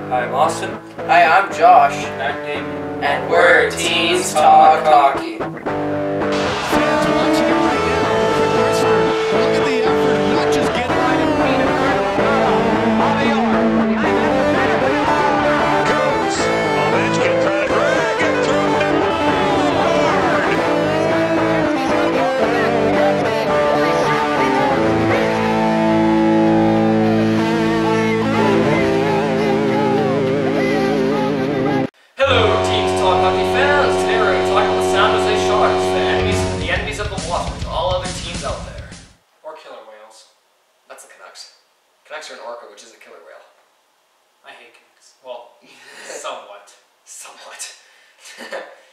I'm Austin. Hi, I'm Josh. I'm Damien. And we're Teens Talk Hockey. Fans watching it right now. Quick whisper. Look at the effort of not just getting right in feet of on the arm. Behind that goes. Ovechkin trying to drag it through. Hello, Teens Talk Hockey fans. Today we're going to talk about the San Jose Sharks, the enemies of the Waters, all other teams out there. Or killer whales. That's the Canucks. Canucks are an orca, which is a killer whale. I hate Canucks. Well, somewhat. Somewhat.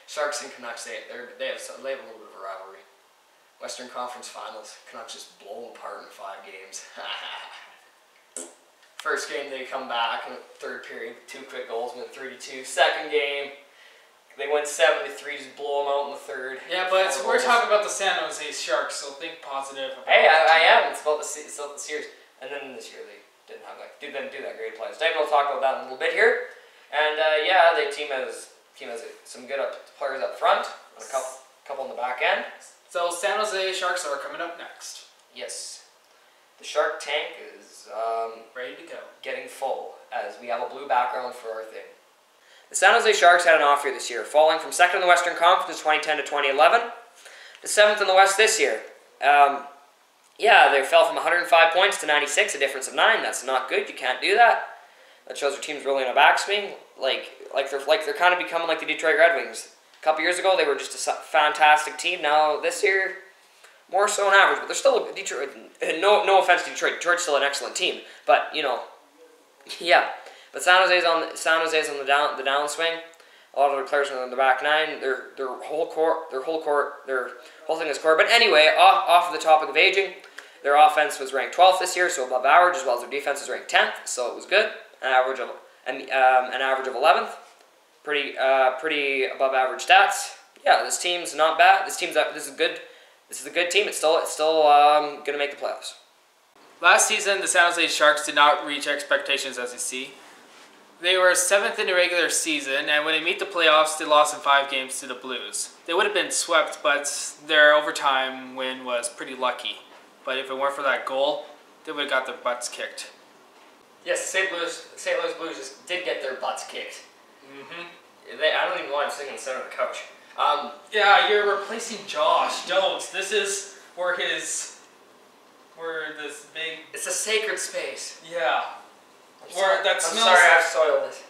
Sharks and Canucks, they have a little bit of a rivalry. Western Conference Finals, Canucks just blow them apart in 5 games. First game they come back in the third period, 2 quick goals, win 3-2. Second game, they win 7-3, just blow them out in the third. Yeah, but we're talking about the San Jose Sharks, so think positive. About Hey, I am. It's about the series. And then this year they didn't do that great players. David will talk about that in a little bit here. And yeah, the team has some good players up front, and a couple on the back end. So San Jose Sharks are coming up next. Yes. The Shark tank is Ready to go. getting full, as we have a blue background for our thing. The San Jose Sharks had an off year this year, falling from 2nd in the Western Conference in 2010 to 2011 to 7th in the West this year. Yeah, they fell from 105 points to 96, a difference of 9. That's not good. You can't do that. That shows their team's really in a backswing. Like they're kind of becoming like the Detroit Red Wings. A couple years ago, they were just a fantastic team. Now this year, more so on average, but they're still a Detroit. No offense to Detroit. Detroit's still an excellent team, but you know, yeah. But San Jose's on the downswing. A lot of their players are in the back nine. Their whole thing is core. But anyway, off of the topic of aging, their offense was ranked 12th this year, so above average, as well as their defense was ranked 10th, so it was good. An average of 11th, pretty above average stats. Yeah, this team's not bad. This is good. This is a good team. It's still going to make the playoffs. Last season, the San Jose Sharks did not reach expectations, as you see. They were 7th in the regular season, and when they meet the playoffs, they lost in 5 games to the Blues. They would have been swept, but their overtime win was pretty lucky. But if it weren't for that goal, they would have got their butts kicked. Yes, St. Louis Blues just did get their butts kicked. I don't even know why I'm sitting in the center of the couch. Yeah, you're replacing Josh. Don't. This is where this big... It's a sacred space. Yeah. I'm sorry I've soiled it.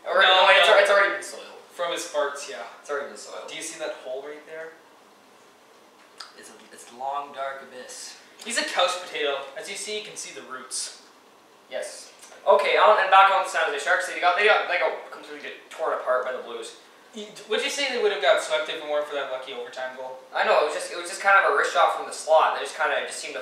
It's already been soiled. From his farts, yeah. It's already been soiled. Do you see that hole right there? It's a long, dark abyss. He's a couch potato. As you see, you can see the roots. Yes. Okay, and back on the San Jose Sharks, they got completely torn apart by the Blues. Would you say they would have got swept if it weren't for that lucky overtime goal? I know, it was just kind of a wrist shot from the slot. They just seemed to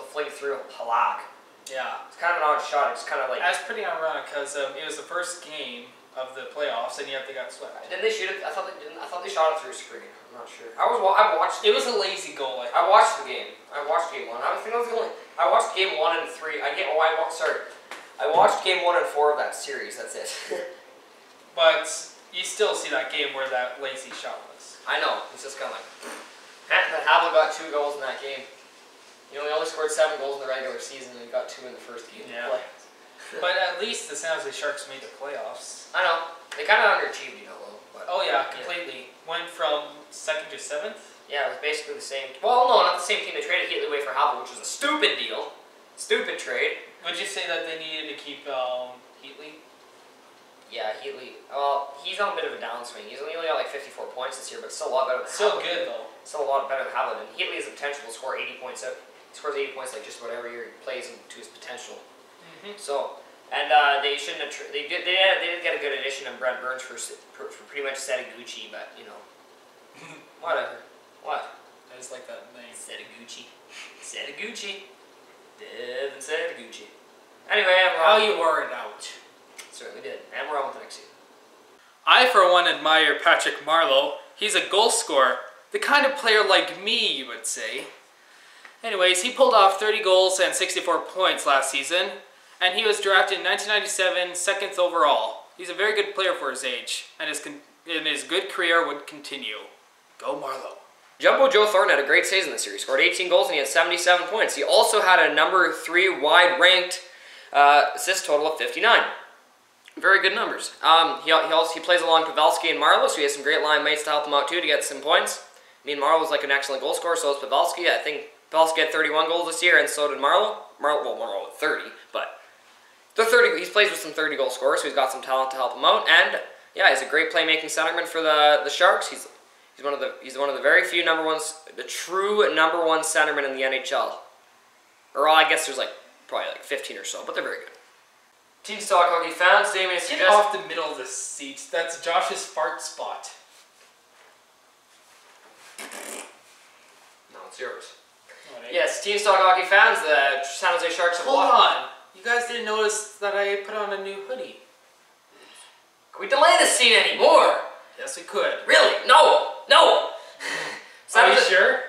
fling through Halak. Yeah. It's kind of an odd shot. It's kind of like... That's pretty ironic because it was the first game of the playoffs, and yet they got swept. Didn't they shoot it? I thought they didn't. I thought they shot it through a screen. I'm not sure. I watched. It was a lazy goal. I watched the game. I watched game 1. I watched game 1 and 3. I watched game 1 and 4 of that series. That's it. But you still see that game where that lazy shot was. I know. It's just kind of like... Havel got 2 goals in that game. You know, he only scored 7 goals in the regular season, and he got 2 in the first game. Yeah. But at least the San Jose Sharks made the playoffs. I know. They kind of underachieved, you know, though. But, oh yeah, completely. Yeah. Went from 2nd to 7th? Yeah, it was basically the same. Well, no, not the same team. They traded Heatley away for Havel, which was a stupid deal. Stupid trade. Would you say that they needed to keep Heatley? Yeah, Heatley. Well, he's on a bit of a downswing. He's only got like 54 points this year, but still a lot better than Still Havel. Good, though. Still a lot better than Havel. And Heatley has the potential to score 80 points. He scores 80 points like just whatever year he plays to his potential. So, and they shouldn't have. They did get a good addition in Brent Burns for pretty much Setaguchi, but you know, whatever. What? I just like that name. Setaguchi. Devin Setaguchi. Anyway, how you wore it out. Certainly did. And we're on with the next season. I, for one, admire Patrick Marleau. He's a goal scorer. The kind of player like me, you would say. Anyways, he pulled off 30 goals and 64 points last season. and he was drafted in 1997, second overall. He's a very good player for his age, and his good career would continue. Go Marlowe. Jumbo Joe Thornton had a great season this year. He scored 18 goals and he had 77 points. He also had a number 3 wide ranked assist total of 59. Very good numbers. He plays along Pavelski and Marlowe, so he has some great line mates to help him out too to get some points. I mean, Marlowe's like an excellent goal scorer, so is Pavelski. I think Pavelski had 31 goals this year, and so did Marlowe. Marlowe had 30, but they're 30. He plays with some 30-goal scorers, so he's got some talent to help him out. And yeah, he's a great playmaking centerman for the Sharks. He's one of the very few the true number 1 centerman in the NHL. Or I guess there's probably 15 or so, but they're very good. Teens Talk Hockey fans, Damien Get suggests... off the middle of the seat. That's Josh's fart spot. No, it's yours. No, Yes, Teens Talk Hockey fans, the San Jose Sharks have Hold on. You guys didn't notice that I put on a new hoodie. Can we delay this scene anymore? Yes, we could. Really? No! No! Are you sure?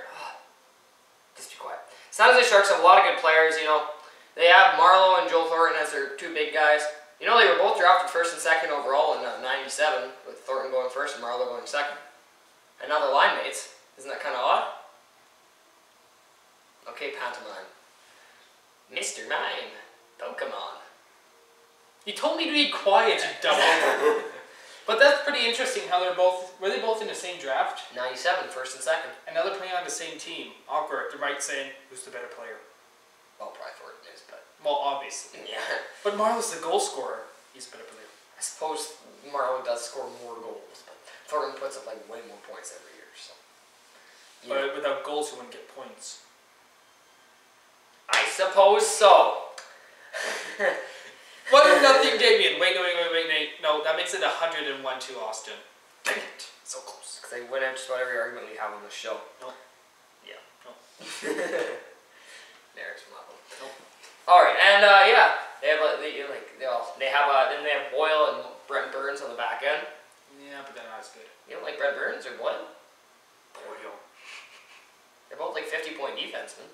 Just be quiet. San Jose Sharks have a lot of good players, you know. They have Marlowe and Joel Thornton as their 2 big guys. You know, they were both drafted 1st and 2nd overall in 97, with Thornton going 1st and Marlowe going 2nd. And now they're line mates. Isn't that kind of odd? Okay, pantomime. Mr. Mime, don't come on. You told me to be quiet, you dumb. But that's pretty interesting how were they both in the same draft? 97, 1st and 2nd. And now they're playing on the same team. Awkward. They might say, who's the better player? Well, probably Thornton is, but... Well, obviously. Yeah. But Marlowe's the goal scorer. He's a better player. I suppose Marlowe does score more goals, but Thornton puts up way more points every year, so... But without goals, you wouldn't get points. I suppose so. What? Nothing, Damien. Wait. No, that makes it 101 to Austin. Dang it. So close. Because they win out just about every argument we have on the show. No. Yeah. No. There's one of them. No. Alright, and yeah. They have Boyle and Brent Burns on the back end. Yeah, but they're not as good. You don't like Brent Burns or Boyle? Boyle. They're both 50-point defensemen.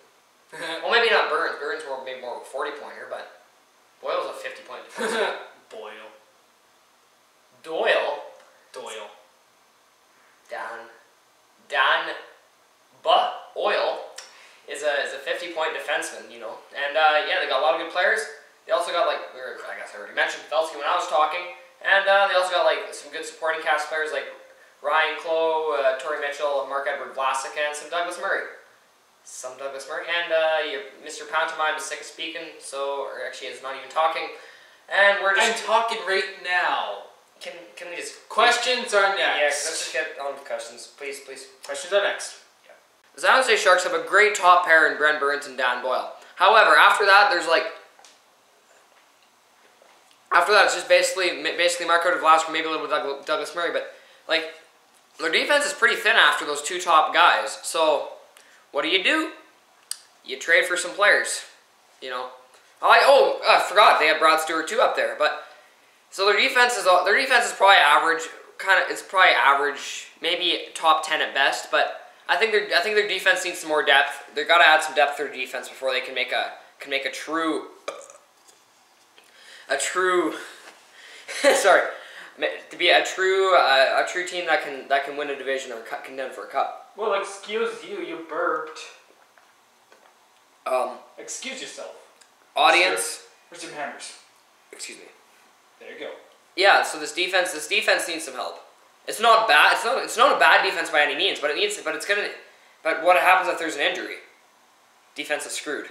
Well, maybe not Burns. Burns maybe more of a 40-pointer, but Boyle's a 50-point defenseman. Boyle. Doyle. Dan Oil is a 50-point defenseman, you know. And yeah, they got a lot of good players. They also got I guess I already mentioned Pavelski when I was talking. And they also got some good supporting cast players like Ryan Clough, Torrey Mitchell, Mark-Edward Vlasic, and some Douglas Murray. And Mr. Pantomime is sick of speaking, or actually is not even talking. And we're just... I'm talking right now. Can we just... Questions are next. Yeah, let's just get on with questions. Please. Questions are next. Yeah. The San Jose Sharks have a great top pair in Brent Burns and Dan Boyle. However, after that, there's After that, it's just basically Mark-Edward Vlasic, maybe a little bit of Douglas Murray, but, their defense is pretty thin after those 2 top guys. So, what do? You trade for some players, you know. I forgot, they have Brad Stewart too up there, but... So their defense is probably average, it's probably average, maybe top 10 at best, but I think their defense needs some more depth. They've got to add some depth to their defense before they can make a true sorry, to be a true team that can win a division or contend for a cup. Well, excuse you burped. Excuse yourself. Audience. Where's your manners? Excuse me. There you go. Yeah, so this defense needs some help. It's not bad. It's not a bad defense by any means, but but what happens if there's an injury? Defense is screwed.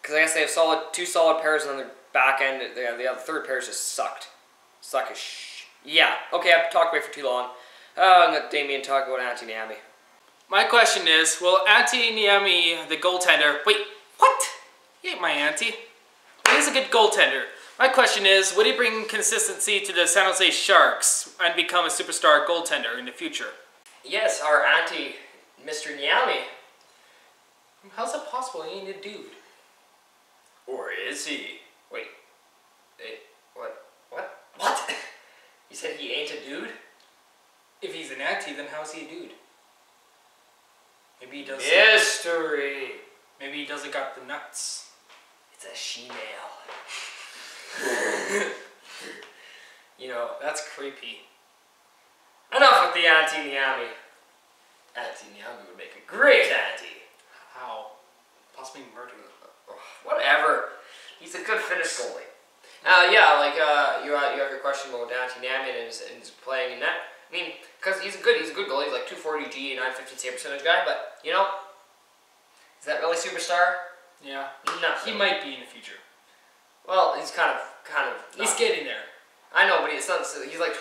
Because I guess they have 2 solid pairs on their back end. The other third pair just sucked. Yeah. Okay, I've talked away for too long. I'm gonna let Damien talk about Antti Niemi. My question is, will Antti Niemi, the goaltender... Wait, what? He ain't my auntie. He's a good goaltender. My question is, would he bring consistency to the San Jose Sharks and become a superstar goaltender in the future? Yes, our auntie, Mr. Niemi. How's that possible? He ain't a dude. Or is he? Wait. What? You said he ain't a dude? If he's an auntie, then how's he a dude? Maybe he does... Mystery! Maybe he doesn't got the nuts. It's a she-male. That's creepy. Enough with the Auntie Niami. Auntie Niami would make a great auntie. How? Possibly murder. Whatever. He's a good finish goalie. You have your question about Auntie Niami and his playing in net. I mean, because he's a good goalie. He's like 240 G, 950 save percentage guy. But is that really superstar? Yeah. No. He might be in the future. Well, he's kind of. He's getting there. I know, but it's not. He's like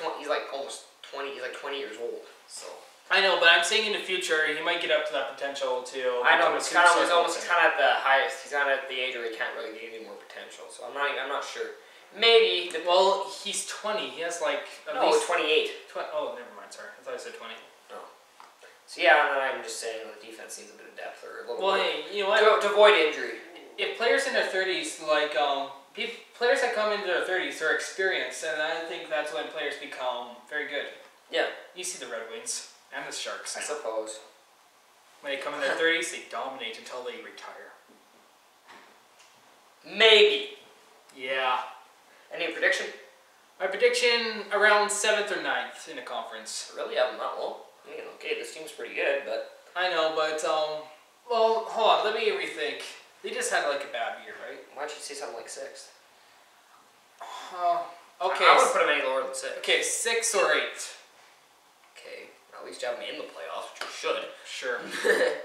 almost 20. He's like 20 years old. So. I know, but I'm saying in the future he might get up to that potential to. I know, but he's almost at the highest. He's not at the age where he can't really get any more potential. So I'm not sure. Maybe. Well, he's 20. He has like at least 28. Oh, never mind. Sorry, I thought I said 20. No. So yeah, and then I'm just saying the defense needs a bit of depth or a little. Well, bit hey, you know what? To avoid injury. If players in their 30s, players that come into their 30s, are experienced, and I think that's when players become very good. Yeah. You see the Red Wings and the Sharks. I suppose. When they come in their 30s, they dominate until they retire. Maybe. Yeah. Any prediction? My prediction around 7th or 9th in the conference. Really haven't that low. Okay, this team's pretty good, but. I know, but well, hold on. Let me rethink. They just had like a bad year, right? Why'd you say something like 6th? Okay. I wouldn't put them any lower than 6. Okay, 6 or 8. Okay, at least you have them in the playoffs, which you should. Sure. If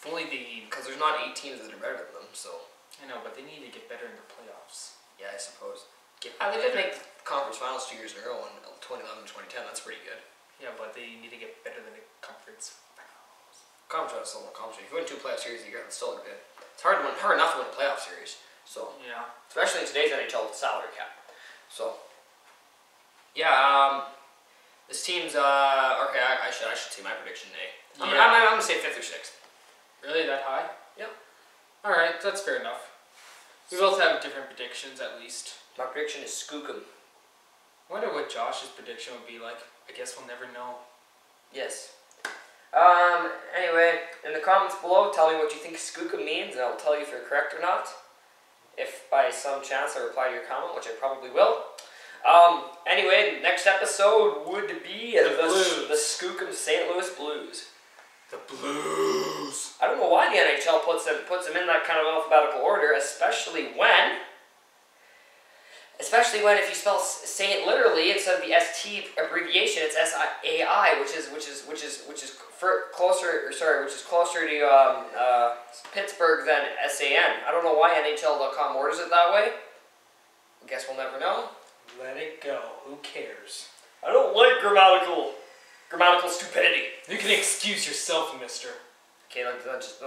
only because there's not 8 teams that are better than them, so. I know, but they need to get better in the playoffs. Yeah, I suppose. They did make the conference finals 2 years in a row in 2011 and 2010. That's pretty good. Yeah, but they need to get better than the conference finals. Conference finals is still not conference. If you win 2 playoff series a year, that's still good. It's hard enough to win a playoff series. So yeah, especially in today's NHL with the salary cap. So yeah, this team's okay. I should say my prediction today. I'm gonna say 5th or 6th. Really, that high? Yep. All right, that's fair enough. We both have different predictions, at least. My prediction is Skookum. I wonder what Josh's prediction would be like. I guess we'll never know. Yes. Anyway, in the comments below, tell me what you think Skookum means, and I'll tell you if you're correct or not. If by some chance I reply to your comment, which I probably will. Anyway, the next episode would be the Skookum St. Louis Blues. The Blues. I don't know why the NHL puts them in that kind of alphabetical order, especially when if you spell Saint literally instead of the ST abbreviation, it's SAI, which is closer to Pittsburgh than SAN. I don't know why NHL.com orders it that way. I guess we'll never know. Let it go. Who cares? I don't like grammatical stupidity. You can excuse yourself, mister. Okay, then let's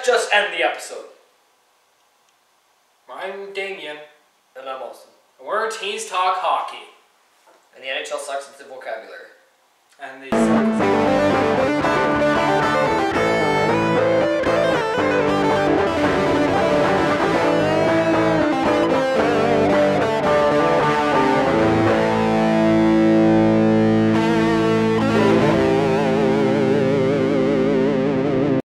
just end the episode. I'm Damien. And I'm Austin. We're Teens Talk Hockey. And the NHL sucks at the vocabulary. And they suck.